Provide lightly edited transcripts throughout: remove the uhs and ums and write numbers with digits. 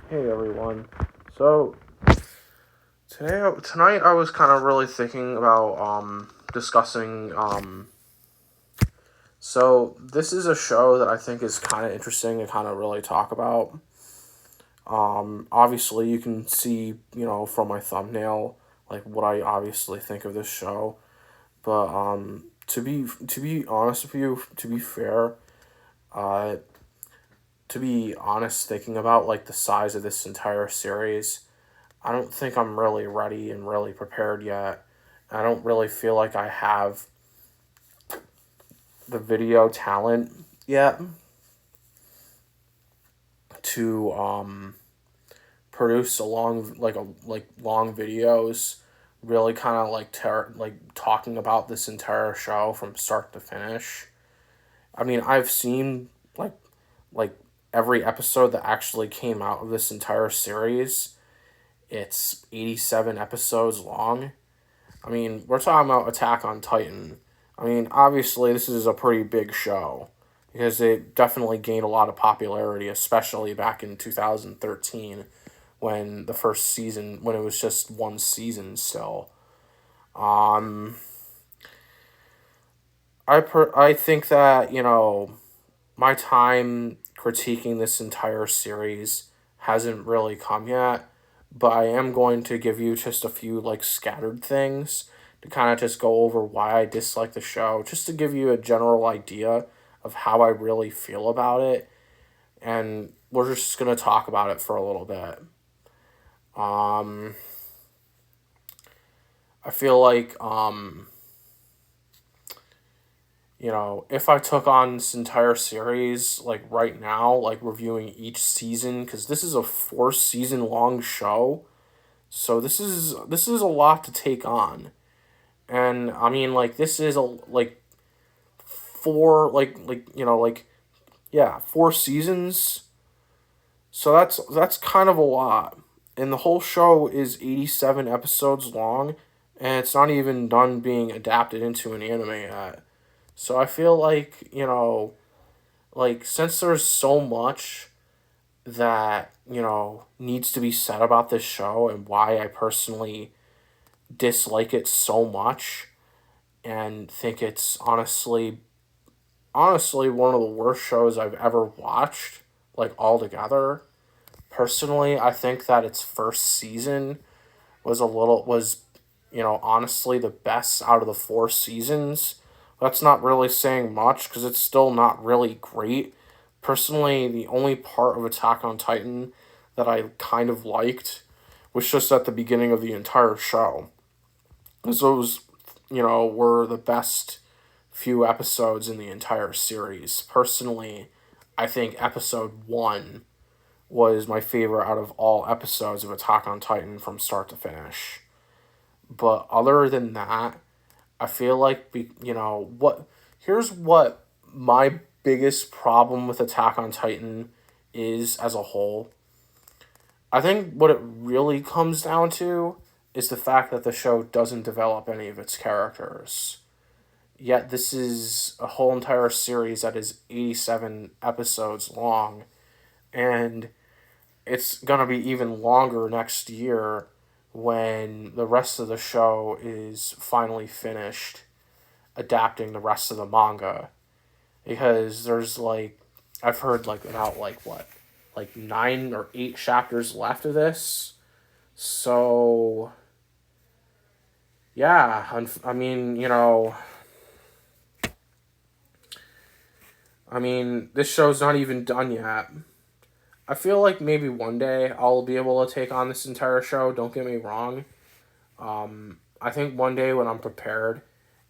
Hey everyone. So tonight I was kind of really thinking about discussing so this is a show that I think is kind of interesting to kind of really talk about. Obviously you can see, from my thumbnail like what I obviously think of this show, but to be honest with you, uh to be honest thinking about like the size of this entire series, I don't think I'm really ready and really prepared yet. I don't really feel like I have the video talent yet to produce long videos, really kind of like talking about this entire show from start to finish. I mean, I've seen like every episode that actually came out of this entire series. It's 87 episodes long. I mean, we're talking about Attack on Titan. I mean, obviously, this is a pretty big show because it definitely gained a lot of popularity, especially back in 2013 when the first season, when it was just one season still. Um, I think that, my time critiquing this entire series hasn't really come yet, but I am going to give you just a few like scattered things to kind of just go over why I dislike the show, just to give you a general idea of how I really feel about it, and we're just going to talk about it for a little bit. Um I feel like if I took on this entire series, like right now, like reviewing each season, because this is a 4 season long show, so this is a lot to take on, and I mean, like this is a like four yeah, 4 seasons, so that's kind of a lot, and the whole show is 87 episodes long, and it's not even done being adapted into an anime yet. So I feel like, like since there's so much that, needs to be said about this show and why I personally dislike it so much and think it's honestly one of the worst shows I've ever watched, like altogether. Personally, I think that its first season was honestly the best out of the 4 seasons. That's not really saying much because it's still not really great. Personally, the only part of Attack on Titan that I kind of liked was just at the beginning of the entire show. Because those, were the best few episodes in the entire series. Personally, I think episode 1 was my favorite out of all episodes of Attack on Titan from start to finish. But other than that, I feel like what here's what my biggest problem with Attack on Titan is as a whole. I think what it really comes down to is the fact that the show doesn't develop any of its characters. Yet this is a whole entire series that is 87 episodes long, and it's going to be even longer next year when the rest of the show is finally finished adapting the rest of the manga, because there's like I've heard like about like what, like 9 or 8 chapters left of this. So yeah, I mean, this show's not even done yet. I feel like maybe one day I'll be able to take on this entire show. Don't get me wrong. I think one day when I'm prepared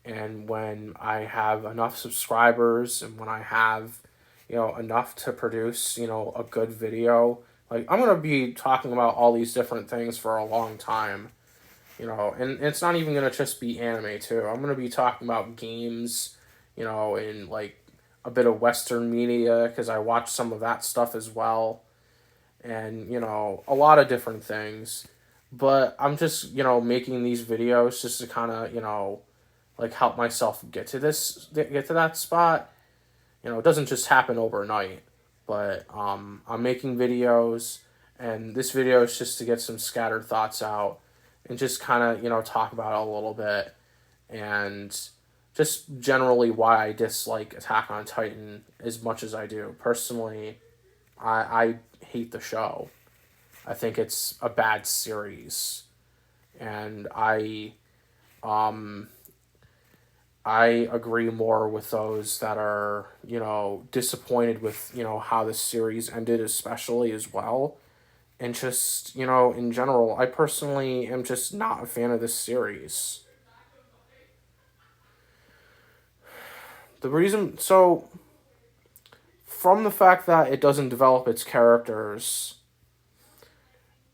and when I have enough subscribers and when I have, enough to produce, a good video, like I'm going to be talking about all these different things for a long time, and it's not even going to just be anime too. I'm going to be talking about games, and like a bit of Western media because I watch some of that stuff as well, and a lot of different things, but I'm just making these videos just to kind of like help myself get to that spot. It doesn't just happen overnight, but I'm making videos, And this video is just to get some scattered thoughts out and just kind of, talk about it a little bit. And just generally why I dislike Attack on Titan as much as I do. Personally, I hate the show. I think it's a bad series. And I agree more with those that are, disappointed with, how the series ended, especially as well. And just, in general, I personally am just not a fan of this series. From the fact that it doesn't develop its characters,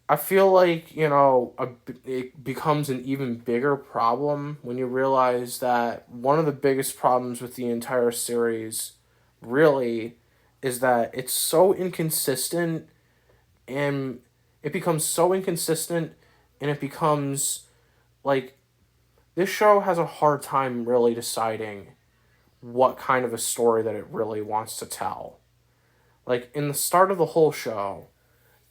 I feel like, it becomes an even bigger problem when you realize that one of the biggest problems with the entire series really is that it's so inconsistent, and it becomes so inconsistent, and it becomes like this show has a hard time really deciding what kind of a story that it really wants to tell. Like, in the start of the whole show,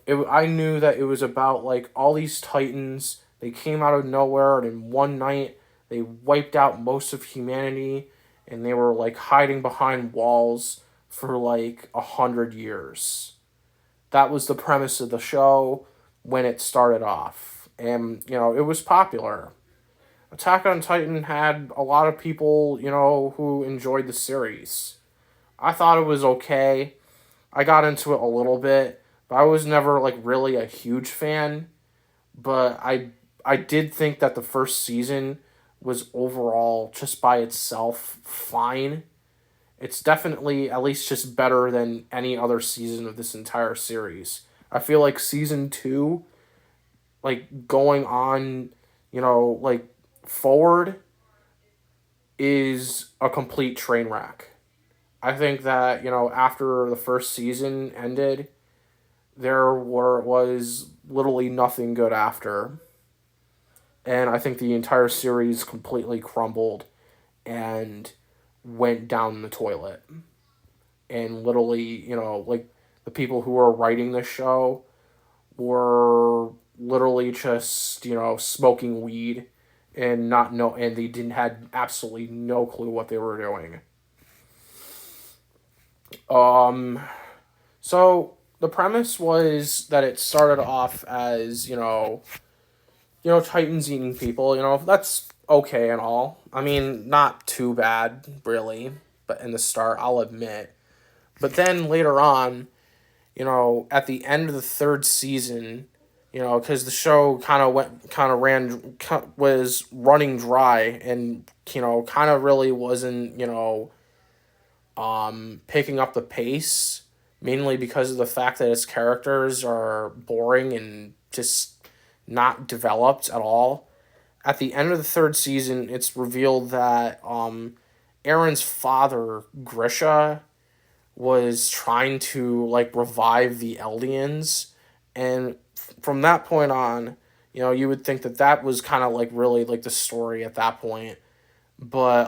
I knew that it was about, like, all these titans. They came out of nowhere, and in one night, they wiped out most of humanity, and they were, like, hiding behind walls for, like, 100 years. That was the premise of the show when it started off. And, it was popular. Attack on Titan had a lot of people, who enjoyed the series. I thought it was okay. I got into it a little bit, but I was never, like, really a huge fan. But I did think that the first season was overall, just by itself, fine. It's definitely at least just better than any other season of this entire series. I feel like season 2, like, going on, like, forward is a complete train wreck. I think that, after the first season ended, was literally nothing good after. And I think the entire series completely crumbled and went down the toilet. And literally, like, the people who were writing this show were literally just, smoking weed and and they had absolutely no clue what they were doing. So the premise was that it started off as, Titans eating people, that's okay and all. I mean, not too bad, really, but in the start, I'll admit. But then later on, at the end of the third season, because the show was running dry, and, kind of really wasn't, picking up the pace, mainly because of the fact that its characters are boring and just not developed at all. At the end of the third season, it's revealed that Aron'S father, Grisha, was trying to, like, revive the Eldians, and from that point on, you would think that that was kind of, like, really, like, the story at that point, but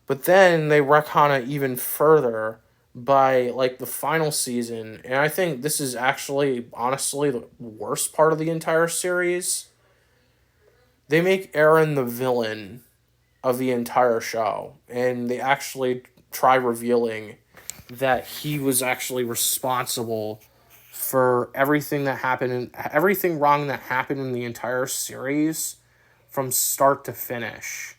then they retcon it even further by, like, the final season, and I think this is actually, honestly, the worst part of the entire series. They make Aron the villain of the entire show, and they actually try revealing that he was actually responsible for everything wrong that happened in the entire series from start to finish.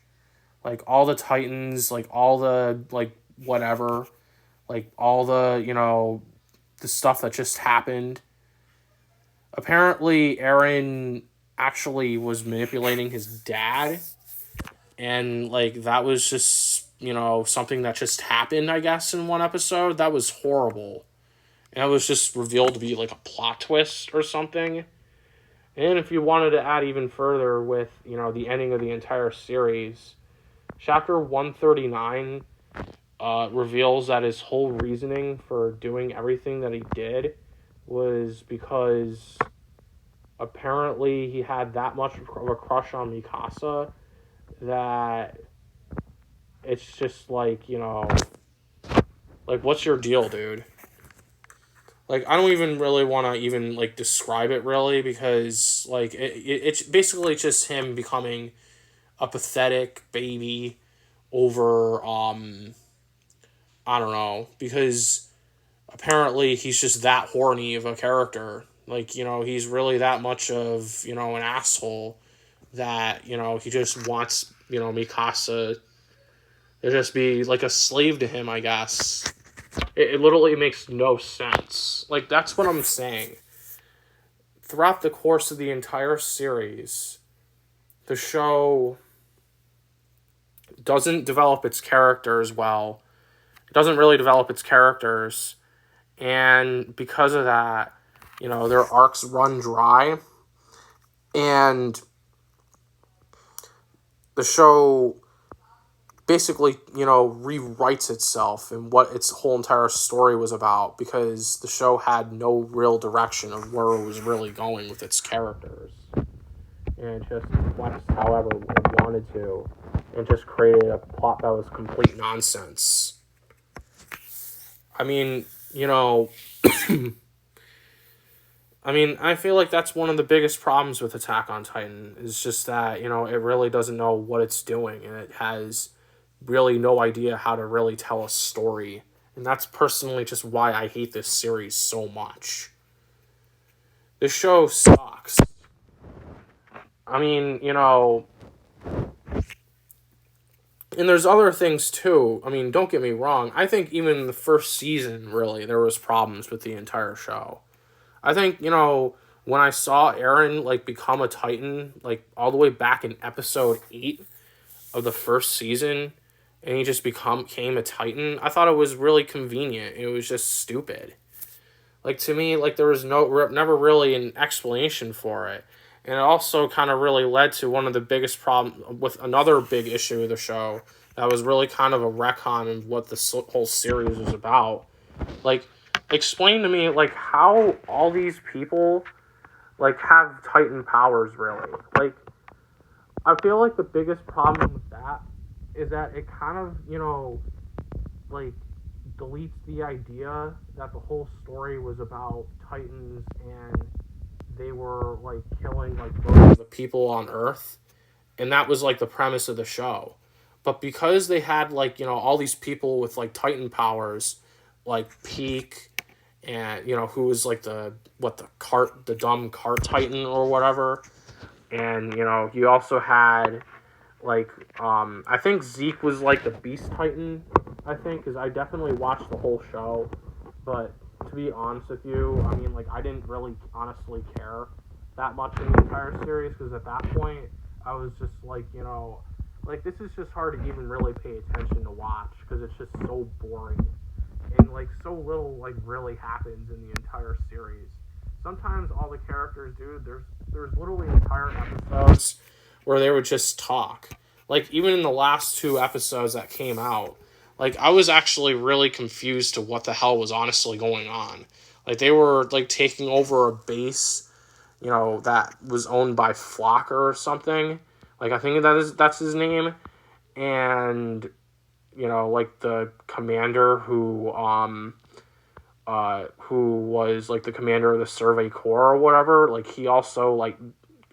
Like, all the Titans, like, all the, like, whatever, like, all the, the stuff that just happened. Apparently, Aron actually was manipulating his dad, and, like, that was just, something that just happened, I guess, in one episode. That was horrible. And it was just revealed to be, like, a plot twist or something. And if you wanted to add even further with, the ending of the entire series, Chapter 139 reveals that his whole reasoning for doing everything that he did was because apparently he had that much of a crush on Mikasa that it's just like, like, what's your deal, dude? like, I don't even really want to even, like, describe it, really, because, like, it's basically just him becoming a pathetic baby over, I don't know, because apparently he's just that horny of a character. Like, he's really that much of, an asshole that, he just wants, Mikasa to just be, like, a slave to him, I guess. It literally makes no sense. Like, that's what I'm saying. Throughout the course of the entire series, the show doesn't develop its characters well. It doesn't really develop its characters. And because of that, their arcs run dry. And the show basically, rewrites itself and what its whole entire story was about, because the show had no real direction of where it was really going with its characters. And it just flexed however it wanted to, and just created a plot that was complete nonsense. I mean, I feel like that's one of the biggest problems with Attack on Titan, is just that, it really doesn't know what it's doing, and it has really no idea how to really tell a story. And that's personally just why I hate this series so much. This show sucks. I mean, and there's other things too. I mean, don't get me wrong. I think even in the first season, really, there was problems with the entire show. I think, when I saw Eren, like, become a Titan, like, all the way back in episode 8 of the first season, and he just became a Titan, I thought it was really convenient. It was just stupid. Like, to me, like, there was never really an explanation for it. And it also kind of really led to one of the biggest problems with another big issue of the show that was really kind of a retcon of what the whole series was about. Like, explain to me, like, how all these people, like, have Titan powers, really. Like, I feel like the biggest problem with that is that it kind of, like, deletes the idea that the whole story was about Titans and they were, like, killing, like, most of the people on Earth. And that was, like, the premise of the show. But because they had, like, all these people with, like, Titan powers, like Peak, and, who was, like, the dumb cart Titan or whatever. And, you also had, like, I think Zeke was, like, the Beast Titan, I think, because I definitely watched the whole show. But to be honest with you, I mean, like, I didn't really honestly care that much in the entire series, because at that point, I was just like, like, this is just hard to even really pay attention to watch, because it's just so boring. And, like, so little, like, really happens in the entire series. Sometimes all the characters do, there's literally entire episodes where they would just talk. Like, even in the last 2 episodes that came out, like, I was actually really confused to what the hell was honestly going on. Like, they were, like, taking over a base, that was owned by Flocker or something. Like, I think that's his name. And, like, the commander who was, like, the commander of the Survey Corps or whatever, like, he also, like,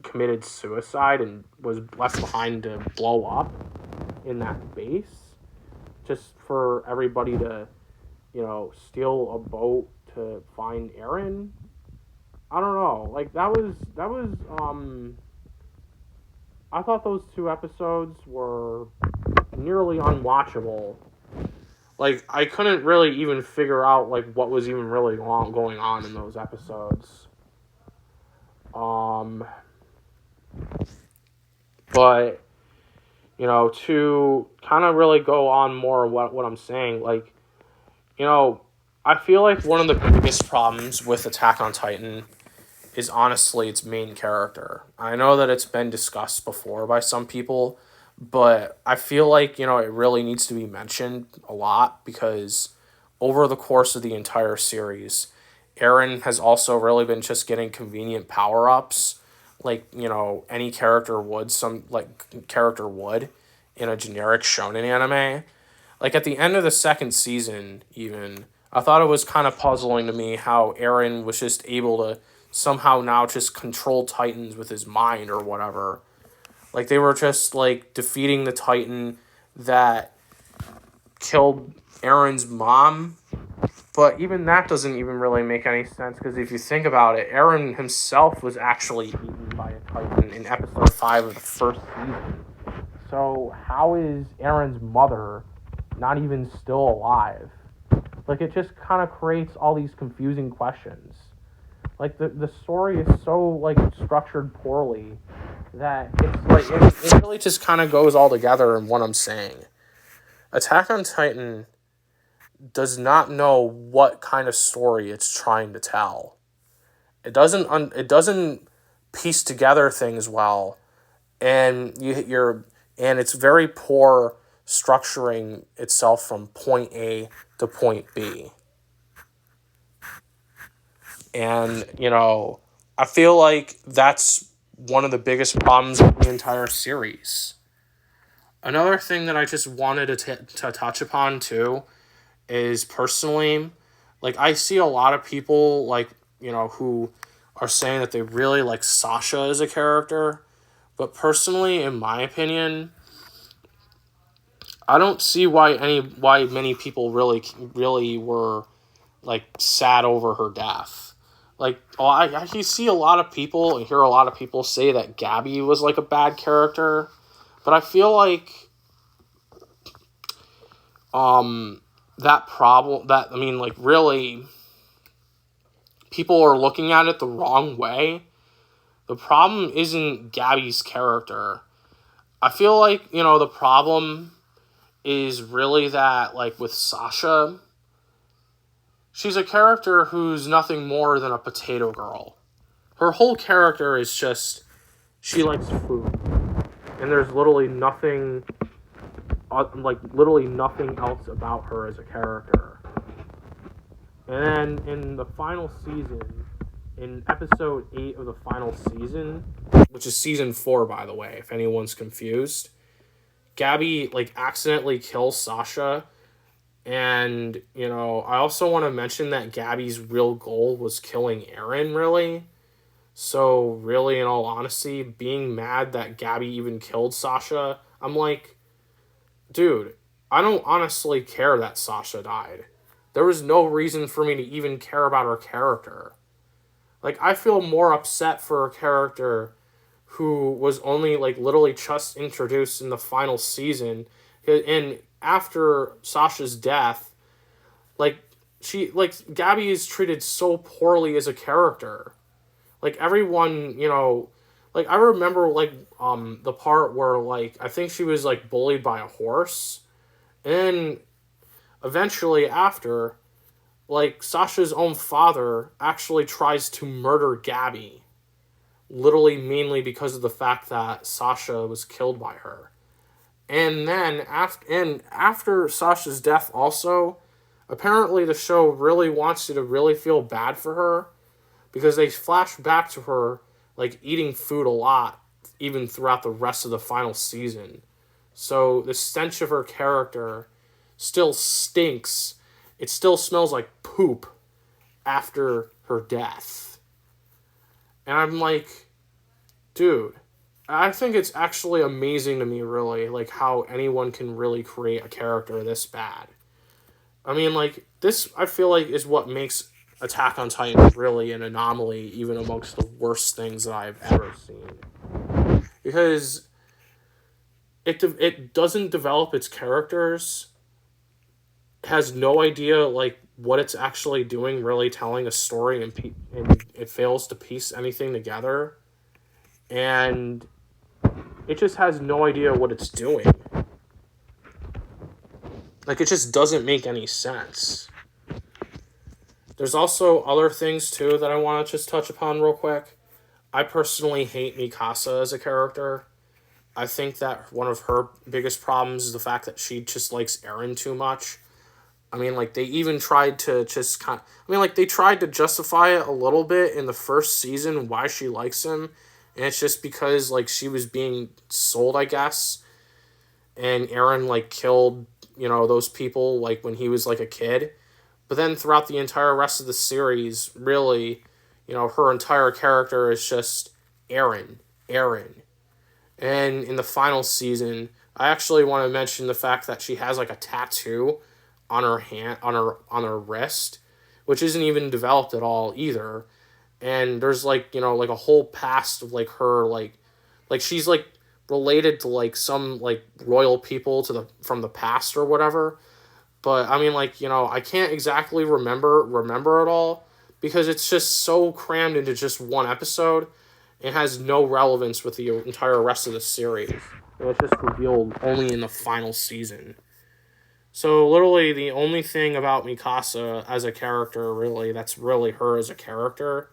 committed suicide and was left behind to blow up in that base, just for everybody to, steal a boat to find Eren. I don't know. Like, that was, I thought those 2 episodes were nearly unwatchable. Like, I couldn't really even figure out, like, what was even really going on in those episodes. But, to kind of really go on more what I'm saying, like, I feel like one of the biggest problems with Attack on Titan is honestly its main character. I know that it's been discussed before by some people, but I feel like, it really needs to be mentioned a lot, because over the course of the entire series, Eren has also really been just getting convenient power-ups, like, any character would, in a generic shonen anime. Like, at the end of the second season, even, I thought it was kind of puzzling to me how Eren was just able to somehow now just control Titans with his mind or whatever. Like, they were just, like, defeating the Titan that killed Eren's mom. But even that doesn't even really make any sense, because if you think about it, Eren himself was actually eaten by a Titan in episode 5 of the first season. So how is Eren's mother not even still alive? Like, it just kind of creates all these confusing questions. Like, the story is so, like, structured poorly that it's, like, it really just kind of goes all together in what I'm saying. Attack on Titan does not know what kind of story it's trying to tell. It doesn't piece together things well, and it's very poor structuring itself from point A to point B. And, I feel like that's one of the biggest problems with the entire series. Another thing that I just wanted to touch upon, too, is personally, like, I see a lot of people, like, who are saying that they really like Sasha as a character. But personally, in my opinion, I don't see why many people really were, like, sad over her death. Like, I see a lot of people and hear a lot of people say that Gabby was, like, a bad character. But I feel like really, people are looking at it the wrong way. The problem isn't Gabby's character. I feel like, the problem is really that, like, with Sasha, she's a character who's nothing more than a potato girl. Her whole character is just, she likes food. And there's literally nothing else about her as a character. And then in the final season, in episode 8 of the final season, which is season 4, by the way, if anyone's confused, Gabby, like, accidentally kills Sasha. And, I also want to mention that Gabby's real goal was killing Eren, really. So, really, in all honesty, being mad that Gabby even killed Sasha, I'm like, dude, I don't honestly care that Sasha died. There was no reason for me to even care about her character. Like, I feel more upset for a character who was only, like, literally just introduced in the final season. And after Sasha's death, Gabby is treated so poorly as a character. Like, everyone, like, I remember, like, the part where, like, I think she was, like, bullied by a horse. And eventually after, like, Sasha's own father actually tries to murder Gabby. Literally, mainly because of the fact that Sasha was killed by her. And then, after Sasha's death also, apparently the show really wants you to really feel bad for her, because they flash back to her, like, eating food a lot, even throughout the rest of the final season. So the stench of her character still stinks. It still smells like poop after her death. And I'm like, dude, I think it's actually amazing to me, really, like, how anyone can really create a character this bad. I mean, like, this, I feel like, is what makes Attack on Titan really an anomaly, even amongst the worst things that I've ever seen. Because it doesn't develop its characters, has no idea, like, what it's actually doing, really telling a story, and it fails to piece anything together. And it just has no idea what it's doing. Like, it just doesn't make any sense. There's also other things, too, that I want to just touch upon real quick. I personally hate Mikasa as a character. I think that one of her biggest problems is the fact that she just likes Eren too much. I mean, like, they even tried to just they tried to justify it a little bit in the first season why she likes him. And it's just because, like, she was being sold, I guess. And Eren, like, killed, those people, like, when he was, like, a kid. But then throughout the entire rest of the series, really, her entire character is just Eren. And in the final season, I actually want to mention the fact that she has like a tattoo on her hand, on her wrist, which isn't even developed at all either. And there's like, like a whole past of like her, like she's like related to like some like royal people from the past or whatever. But I mean, like, I can't exactly remember it all because it's just so crammed into just one episode. It has no relevance with the entire rest of the series. And it's just revealed only in the final season. So literally the only thing about Mikasa as a character, really, that's really her as a character,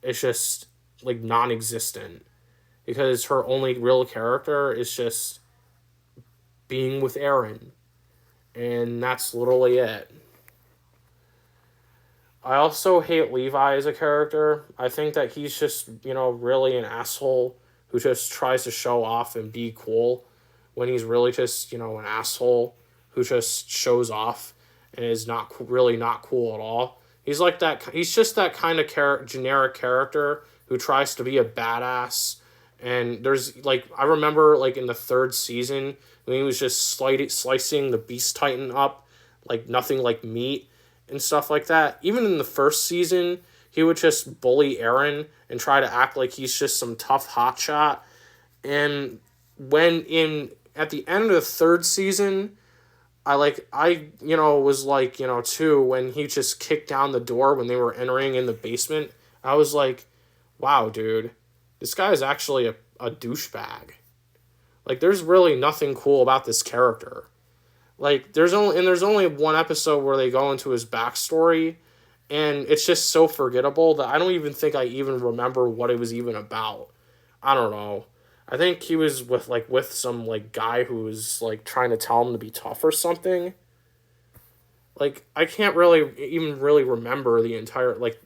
is just like non-existent. Because her only real character is just being with Eren. And that's literally it. I also hate Levi as a character. I think that he's just, really an asshole who just tries to show off and be cool when he's really just, an asshole who just shows off and is not cool at all. He's like that. He's just that kind of generic character who tries to be a badass. And there's like, I remember like in the 3rd season when he was just slicing the Beast Titan up like nothing like meat and stuff like that. Even in the 1st season, he would just bully Eren and try to act like he's just some tough hotshot. And at the end of the 3rd season, I was like, too, when he just kicked down the door when they were entering in the basement, I was like, wow, dude, this guy is actually a douchebag. Like, there's really nothing cool about this character. Like, there's only one episode where they go into his backstory, and it's just so forgettable that I don't even think I even remember what it was even about. I don't know. I think he was with some, like, guy who was, like, trying to tell him to be tough or something. Like, I can't even really remember the entire, like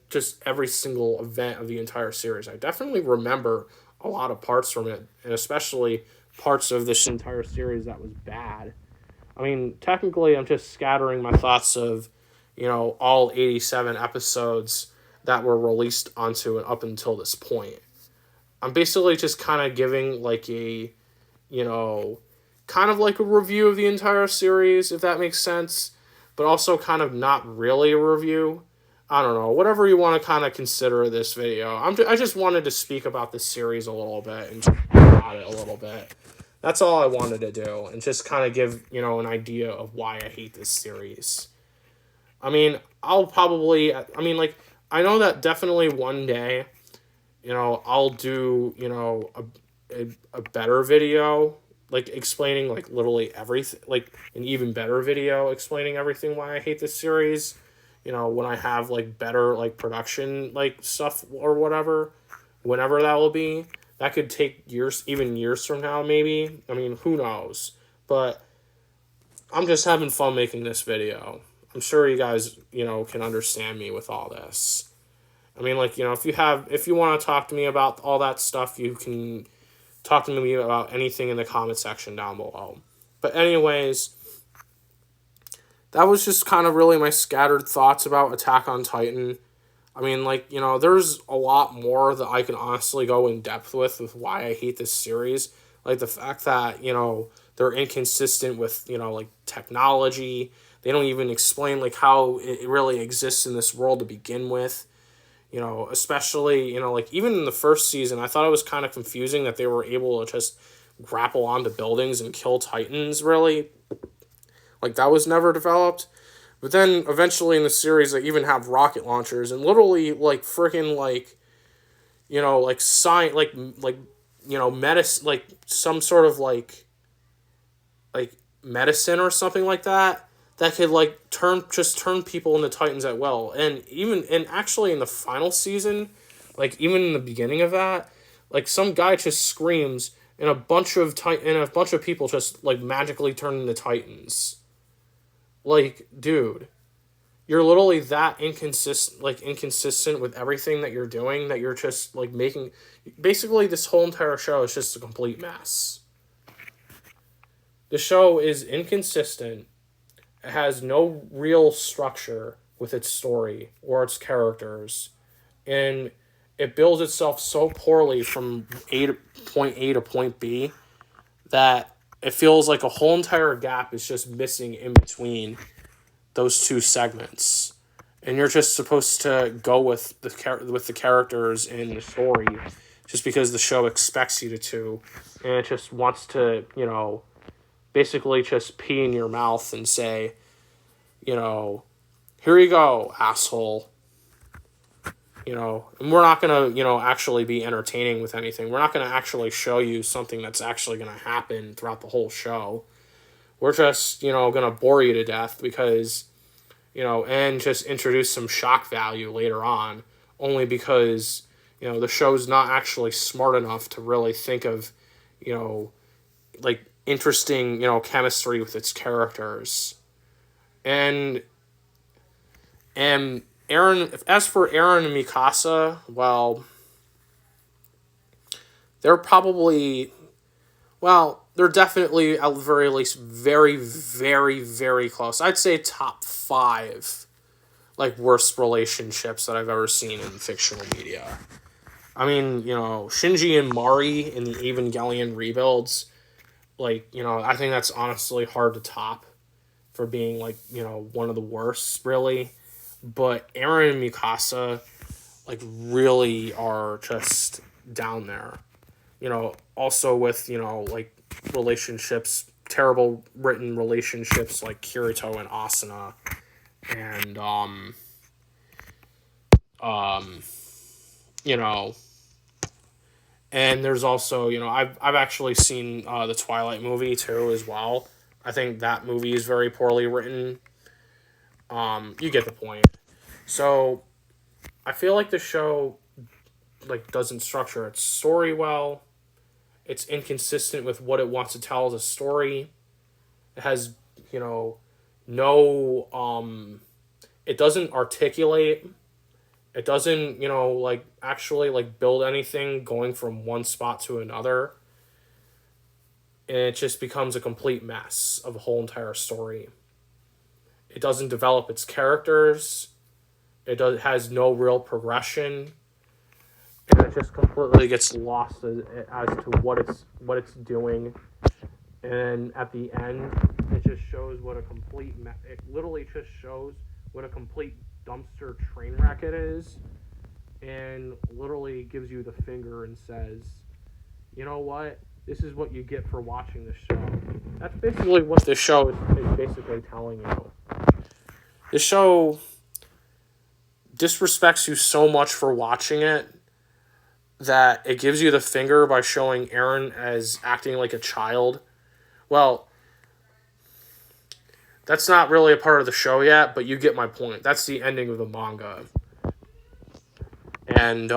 just every single event of the entire series. I definitely remember a lot of parts from it, and especially parts of this entire series that was bad. I mean, technically, I'm just scattering my thoughts of, all 87 episodes that were released onto it up until this point. I'm basically just kind of giving, like, kind of like a review of the entire series, if that makes sense, but also kind of not really a review. I don't know, whatever you want to kind of consider this video. I just wanted to speak about this series a little bit and talk about it a little bit. That's all I wanted to do, and just kind of give, an idea of why I hate this series. I mean, I know that definitely one day, I'll do, a better video, like, explaining, like, literally everything, like, an even better video explaining everything why I hate this series, when I have, like, better, like, production, like, stuff or whatever, whenever that will be. That could take years, even years from now, maybe. I mean, who knows? But I'm just having fun making this video. I'm sure you guys, can understand me with all this. I mean, like, if you want to talk to me about all that stuff, you can talk to me about anything in the comment section down below. But anyways, that was just kind of really my scattered thoughts about Attack on Titan. I mean, like, there's a lot more that I can honestly go in depth with why I hate this series. Like, the fact that, they're inconsistent with, like, technology. They don't even explain, like, how it really exists in this world to begin with. Especially, like, even in the 1st season, I thought it was kind of confusing that they were able to just grapple onto buildings and kill Titans, really. Like, that was never developed. But then, eventually in the series, they even have rocket launchers, and literally, like, freaking, like, like, medicine, like, some sort of, like, medicine or something like that could, like, turn people into Titans at will. And actually in the final season, like, even in the beginning of that, like, some guy just screams, and a bunch of people just, like, magically turn into Titans. Like, dude, you're literally that inconsistent with everything that you're doing, that you're just, like, making... Basically, this whole entire show is just a complete mess. The show is inconsistent, It has no real structure with its story or its characters, and it builds itself so poorly from point A to point B that it feels like a whole entire gap is just missing in between those two segments, and you're just supposed to go with the characters in the story, just because the show expects you to, and it just wants to, basically just pee in your mouth and say, here you go, asshole. And we're not going to, actually be entertaining with anything. We're not going to actually show you something that's actually going to happen throughout the whole show. We're just, going to bore you to death because, and just introduce some shock value later on, only because, the show's not actually smart enough to really think of, like, interesting, chemistry with its characters. And as for Aaron and Mikasa, well, they're definitely, at the very least, very, very, very close. I'd say top 5, like, worst relationships that I've ever seen in fictional media. I mean, Shinji and Mari in the Evangelion rebuilds, like, I think that's honestly hard to top for being, like, one of the worst, really. But Aaron and Mikasa, like, really are just down there. Also with, like, relationships, terrible written relationships like Kirito and Asuna. And, and there's also, I've actually seen the Twilight movie, too, as well. I think that movie is very poorly written. You get the point. So, I feel like the show, like, doesn't structure its story well. It's inconsistent with what it wants to tell as a story. It has, no, it doesn't articulate. It doesn't, like, actually, like, build anything going from one spot to another. And it just becomes a complete mess of a whole entire story. It doesn't develop its characters. It has no real progression. And it just completely gets lost as to what it's doing. And at the end, it just shows what a complete... It literally just shows what a complete dumpster train wreck it is. And literally gives you the finger and says, you know what? This is what you get for watching the show. That's basically what this show is basically telling you. The show disrespects you so much for watching it that it gives you the finger by showing Aaron as acting like a child. Well, that's not really a part of the show yet, but you get my point. That's the ending of the manga. And,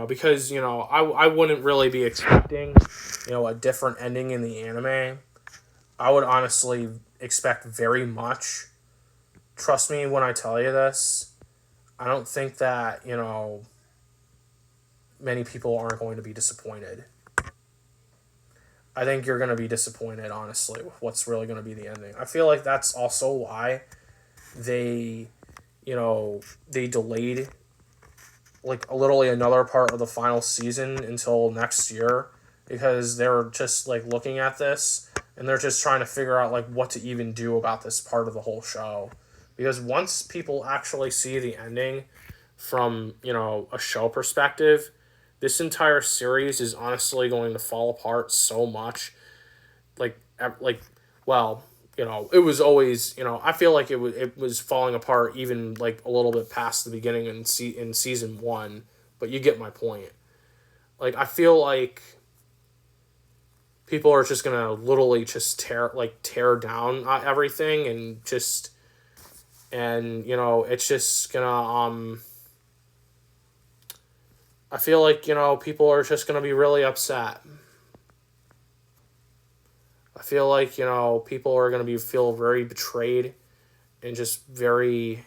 because, I wouldn't really be expecting, a different ending in the anime. I would honestly expect very much. Trust me when I tell you this. I don't think that, many people aren't going to be disappointed. I think you're going to be disappointed, honestly, with what's really going to be the ending. I feel like that's also why they, they delayed, like, literally another part of the final season until next year, because they're just, like, looking at this, and they're just trying to figure out, like, what to even do about this part of the whole show. Because once people actually see the ending from, a show perspective, this entire series is honestly going to fall apart so much. It was always, I feel like it was falling apart even, like, a little bit past the beginning in season 1, but you get my point. Like, I feel like people are just going to literally just tear down everything and just, and, it's just going to, I feel like, people are just going to be really upset. I feel like, people are going to feel very betrayed and just very,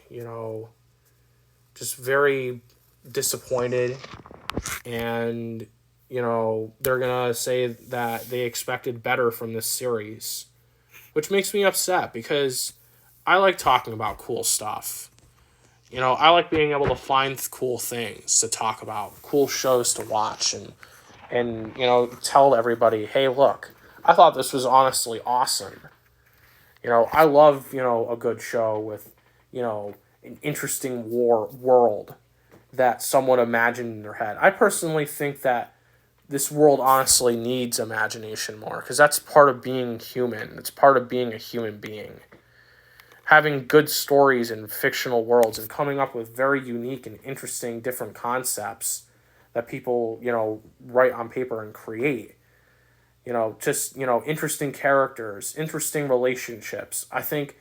just very disappointed. And they're going to say that they expected better from this series, which makes me upset because I like talking about cool stuff. I like being able to find cool things to talk about, cool shows to watch, and tell everybody, hey, look, I thought this was honestly awesome. I love, a good show with, an interesting world that someone imagined in their head. I personally think that this world honestly needs imagination more, because that's part of being human. It's part of being a human being. Having good stories in fictional worlds and coming up with very unique and interesting different concepts that people, write on paper and create. Interesting characters, interesting relationships. I think,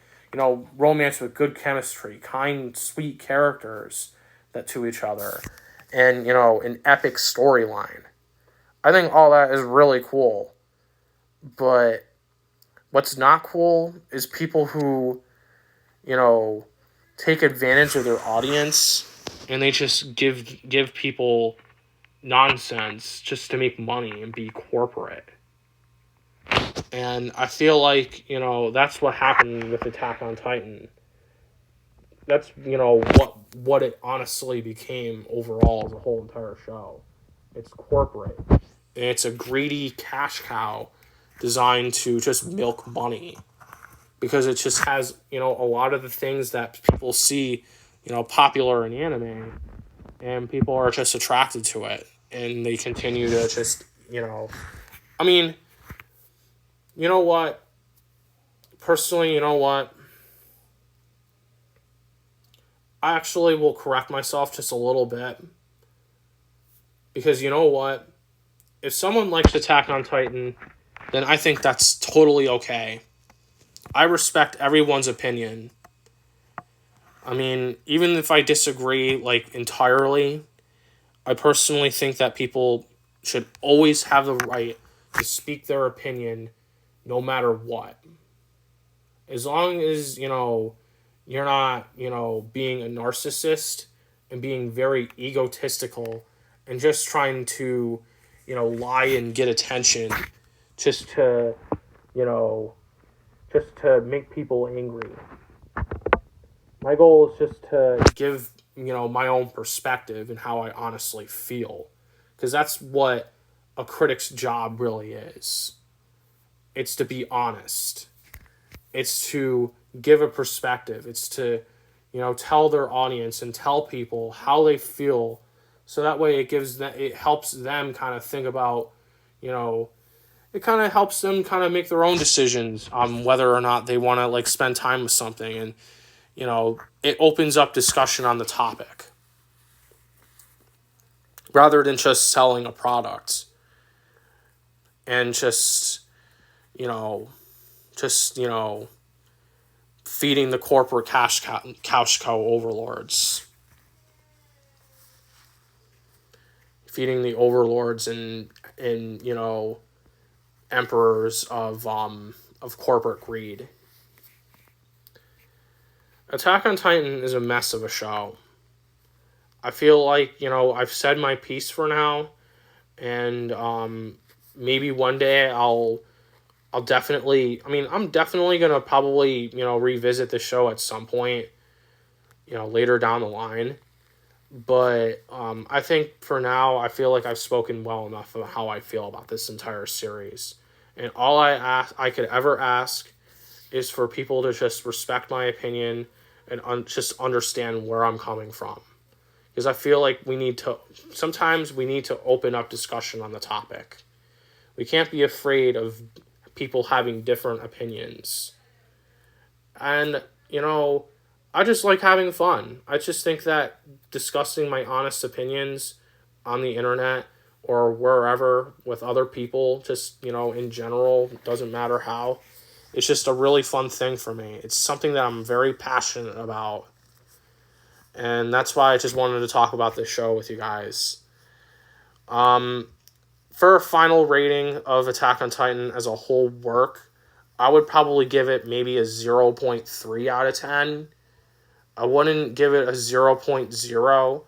romance with good chemistry, kind, sweet characters that to each other, and, an epic storyline. I think all that is really cool. But what's not cool is people who, take advantage of their audience and they just give people nonsense just to make money and be corporate. And I feel like, that's what happened with Attack on Titan. That's, what it honestly became overall as a whole entire show. It's corporate. And it's a greedy cash cow designed to just milk money. Because it just has, a lot of the things that people see, popular in anime. And people are just attracted to it. And they continue to just, I mean, you know what? Personally, you know what? I actually will correct myself just a little bit. Because you know what? If someone likes Attack on Titan, then I think that's totally okay. I respect everyone's opinion. I mean, even if I disagree, entirely, I personally think that people should always have the right to speak their opinion no matter what. As long as, you're not, being a narcissist and being very egotistical and just trying to, lie and get attention just to make people angry. My goal is just to give, my own perspective and how I honestly feel. Because that's what a critic's job really is. It's to be honest. It's to give a perspective. It's to, tell their audience and tell people how they feel. So that way it helps them kind of think about, it kind of helps them kind of make their own decisions on whether or not they want to spend time with something. And, it opens up discussion on the topic rather than just selling a product and just feeding the corporate cash cow overlords. Feeding the overlords and emperors of corporate greed. Attack on Titan is a mess of a show. I feel like, I've said my piece for now, and maybe one day I'll definitely, I'm definitely going to probably, revisit the show at some point, later down the line. But I think for now, I feel like I've spoken well enough of how I feel about this entire series. And all I could ever ask is for people to just respect my opinion and just understand where I'm coming from. Because I feel like sometimes we need to open up discussion on the topic. We can't be afraid of people having different opinions. And, I just like having fun. I just think that discussing my honest opinions on the internet or wherever with other people, just, in general, doesn't matter how, it's just a really fun thing for me. It's something that I'm very passionate about. And that's why I just wanted to talk about this show with you guys. For a final rating of Attack on Titan as a whole work, I would probably give it maybe a 0.3 out of 10. I wouldn't give it a 0.0.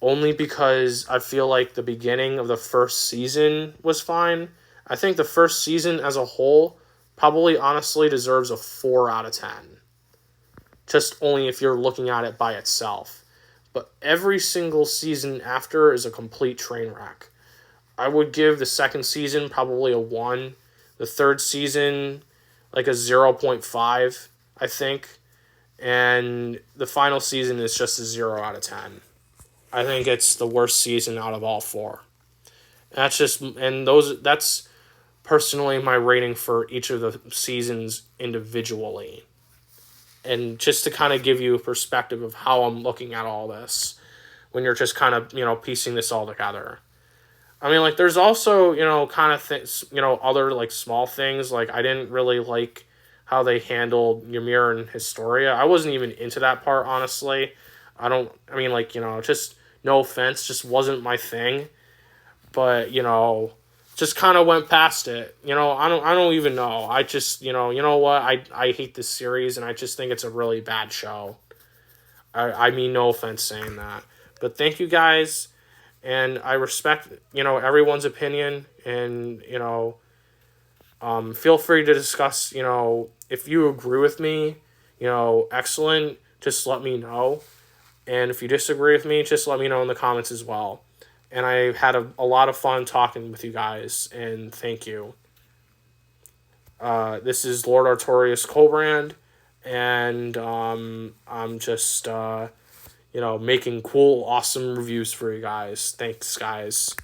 only because I feel like the beginning of the first season was fine. I think the first season as a whole probably honestly deserves a 4 out of 10. Just only if you're looking at it by itself. But every single season after is a complete train wreck. I would give the second season probably a 1. The third season, like a 0.5, I think. And the final season is just a 0 out of 10. I think it's the worst season out of all 4. That's personally my rating for each of the seasons individually. And just to kind of give you a perspective of how I'm looking at all this when you're just kind of, piecing this all together. I mean, like, there's also, kind of things, other, like, small things. Like, I didn't really like how they handled Ymir and Historia. I wasn't even into that part, honestly. Just no offense, just wasn't my thing. But, just kind of went past it. I don't even know. I just, you know what? I hate this series, and I just think it's a really bad show. I mean, no offense saying that. But thank you guys. And I respect, everyone's opinion, and, feel free to discuss, if you agree with me, excellent, just let me know. And if you disagree with me, just let me know in the comments as well. And I had a lot of fun talking with you guys, and thank you. This is Lord Artorius Collbrande, and I'm just, making cool, awesome reviews for you guys. Thanks, guys.